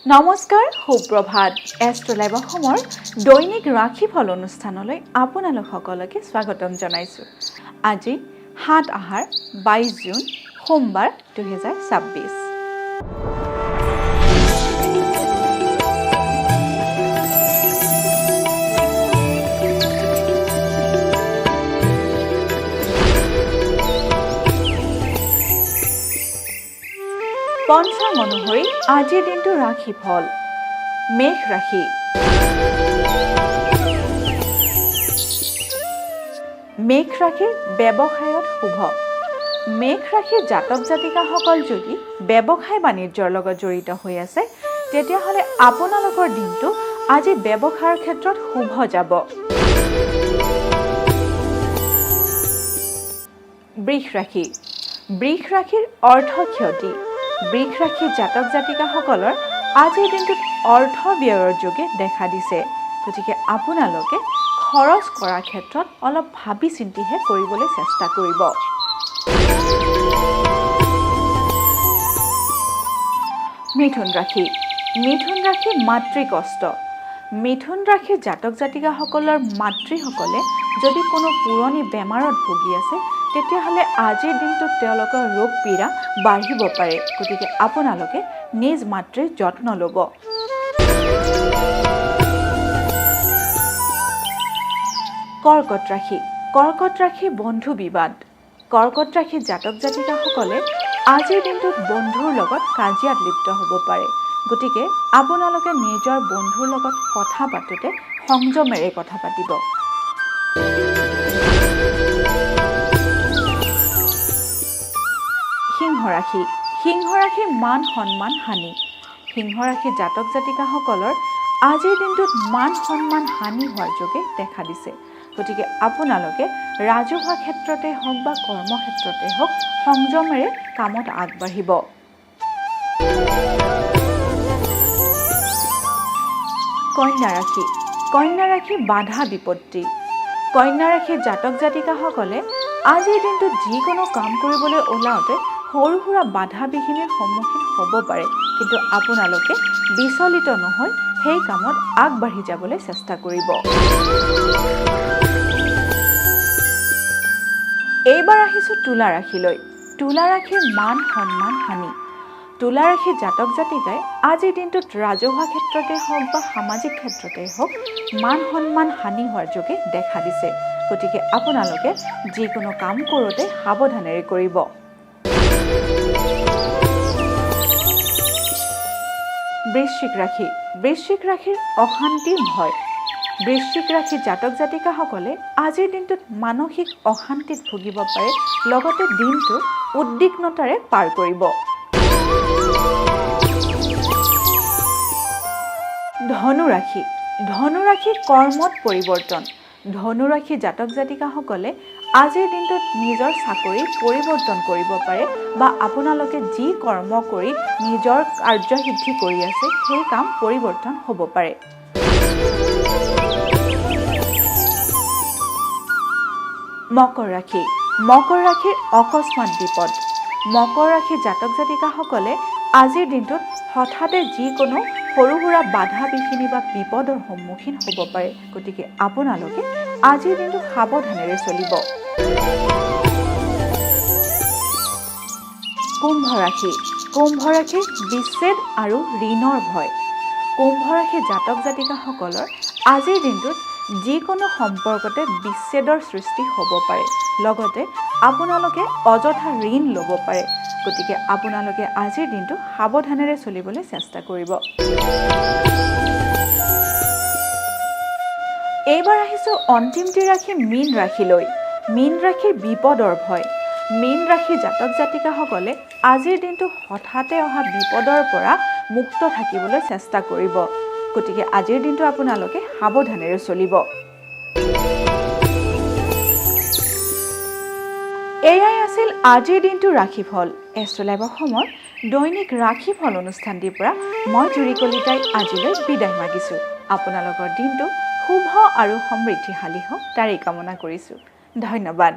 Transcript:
নমস্কাৰ, সুপ্ৰভাত। এষ্ট্ৰলাইভ অসমৰ দৈনিক ৰাশিফল অনুষ্ঠানলৈ আপোনালোক সকলোকে স্বাগতম জনাইছোঁ। আজি ৭ আহাৰ ২২ জুন সোমবাৰ ২০২৬। পঞ্চাং অনুসৰি আজিৰ দিনটো ৰাশিফল। মেষ ৰাশি। মেষ ৰাশিৰ ব্যৱসায়ত শুভ। মেষ ৰাশিৰ জাতক জাতিকাসকল যদি ব্যৱসায় বাণিজ্যৰ লগত জড়িত হৈ আছে, তেতিয়াহ'লে আপোনালোকৰ দিনটো আজি ব্যৱসায়ৰ ক্ষেত্ৰত শুভ যাব। বৃষ ৰাশি। বৃষ ৰাশিৰ অৰ্থ ক্ষতি। বৃষ ৰাশিৰ জাতক জাতিকাসকলৰ আজিৰ দিনটোত অৰ্থ ব্যয়ৰ যোগে দেখা দিছে। গতিকে আপোনালোকে খৰচ কৰাৰ ক্ষেত্ৰত অলপ ভাবি চিন্তিহে কৰিবলৈ চেষ্টা কৰিব। মিথুন ৰাশি। মিথুন ৰাশি মাতৃকষ্ট। মিথুন ৰাশিৰ জাতক জাতিকাসকলৰ মাতৃসকলে যদি কোনো পুৰণি বেমাৰত ভুগি আছে, তেতিয়াহ'লে আজিৰ দিনটোত তেওঁলোকৰ ৰোগ পীড়া বাঢ়িব পাৰে। গতিকে আপোনালোকে নিজ মাতৃৰ যত্ন ল'ব। কৰ্কট ৰাশি। কৰ্কট ৰাশি বন্ধু বিবাদ। কৰ্কট ৰাশিৰ জাতক জাতিকাসকলে আজিৰ দিনটোত বন্ধুৰ লগত কাজিয়াত লিপ্ত হ'ব পাৰে। গতিকে আপোনালোকে নিজৰ বন্ধুৰ লগত কথা পাতোঁতে সংযমেৰে কথা পাতিব। সিংহ ৰাশি। সিংহ ৰাশিৰ মান সন্মান হানি। সিংহ ৰাশিৰ জাতক জাতিকাসকলৰ আজিৰ দিনটোত মান সন্মান হানি হোৱাৰ যোগে দেখা দিছে। গতিকে আপোনালোকে ৰাজহুৱা ক্ষেত্ৰতে হওক বা কৰ্মক্ষেত্ৰতে হওক সংযমেৰে কামত আগবাঢ়িব। কন্যা ৰাশি। কন্যা ৰাশি বাধা বিপত্তি। কন্যা ৰাশিৰ জাতক জাতিকাসকলে আজিৰ দিনটোত যিকোনো কাম কৰিবলৈ ওলাওঁতে সৰু সুৰা বাধা বিঘিনিৰ সন্মুখীন হ'ব পাৰে, কিন্তু আপোনালোকে বিচলিত নহৈ সেই কামত আগবাঢ়ি যাবলৈ চেষ্টা কৰিব। এইবাৰ আহিছোঁ তুলা ৰাশিলৈ। তুলা ৰাশিৰ মান সন্মান হানি। তুলা ৰাশিৰ জাতক জাতিকাই আজিৰ দিনটোত ৰাজহুৱা ক্ষেত্ৰতে হওক বা সামাজিক ক্ষেত্ৰতে হওক মান সন্মান হানি হোৱাৰ যোগে দেখা দিছে। গতিকে আপোনালোকে যিকোনো কাম কৰোঁতে সাৱধানেৰে কৰিব। বৃশ্চিক ৰাশি। বৃশ্চিক ৰাশিৰ অশান্তিৰ ভয়। বৃশ্চিক ৰাশিৰ জাতক জাতিকাসকলে আজিৰ দিনটোত মানসিক অশান্তিত ভুগিব পাৰে, লগতে দিনটো উদ্বিগ্নতাৰে পাৰ কৰিব। ধনু ৰাশি। ধনু ৰাশিৰ কৰ্মত পৰিৱৰ্তন। ধনু ৰাশিৰ জাতক জাতিকাসকলে আজিৰ দিনটোত নিজৰ চাকৰি পৰিৱৰ্তন কৰিব পাৰে বা আপোনালোকে যি কৰ্ম কৰি নিজৰ কাৰ্যসিদ্ধি কৰি আছে সেই কাম পৰিৱৰ্তন হ'ব পাৰে। মকৰ ৰাশি। মকৰ ৰাশিৰ অকস্মাত বিপদ। মকৰ ৰাশিৰ জাতক জাতিকাসকলে আজিৰ দিনটোত হঠাতে যিকোনো সৰু সুৰা বাধা বিঘিনি বা বিপদৰ সন্মুখীন হ'ব পাৰে। গতিকে আপোনালোকে আজিৰ দিনটো সাৱধানেৰে চলিব। কুম্ভ ৰাশি। কুম্ভ ৰাশিৰ বিচ্ছেদ আৰু ঋণৰ ভয়। কুম্ভ ৰাশিৰ জাতক জাতিকাসকলৰ আজিৰ দিনটোত যিকোনো সম্পৰ্কতে বিচ্ছেদৰ সৃষ্টি হ'ব পাৰে, লগতে আপোনালোকে অযথা ঋণ ল'ব পাৰে। গতিকে আপোনালোকে আজিৰ দিনটো সাৱধানেৰে চলিবলৈ চেষ্টা কৰিব। এইবাৰ আহিছোঁ অন্তিমটি ৰাশি মীন ৰাশিলৈ। মীন ৰাশিৰ বিপদৰ ভয়। মীন ৰাশিৰ জাতক জাতিকাসকলে আজিৰ দিনটো হঠাতে অহা বিপদৰ পৰা মুক্ত থাকিবলৈ চেষ্টা কৰিব। গতিকে আজিৰ দিনটো আপোনালোকে সাৱধানেৰে চলিব। এয়াই আছিল আজিৰ দিনটো ৰাশিফল। এষ্ট্ৰলাইভ অসমৰ দৈনিক ৰাশিফল অনুষ্ঠানটিৰ পৰা মই জুৰি কলিতাই আজিলৈ বিদায় মাগিছোঁ। আপোনালোকৰ দিনটো শুভ আৰু সমৃদ্ধিশালী হওক তাৰেই কামনা কৰিছোঁ। ধন্যবাদ।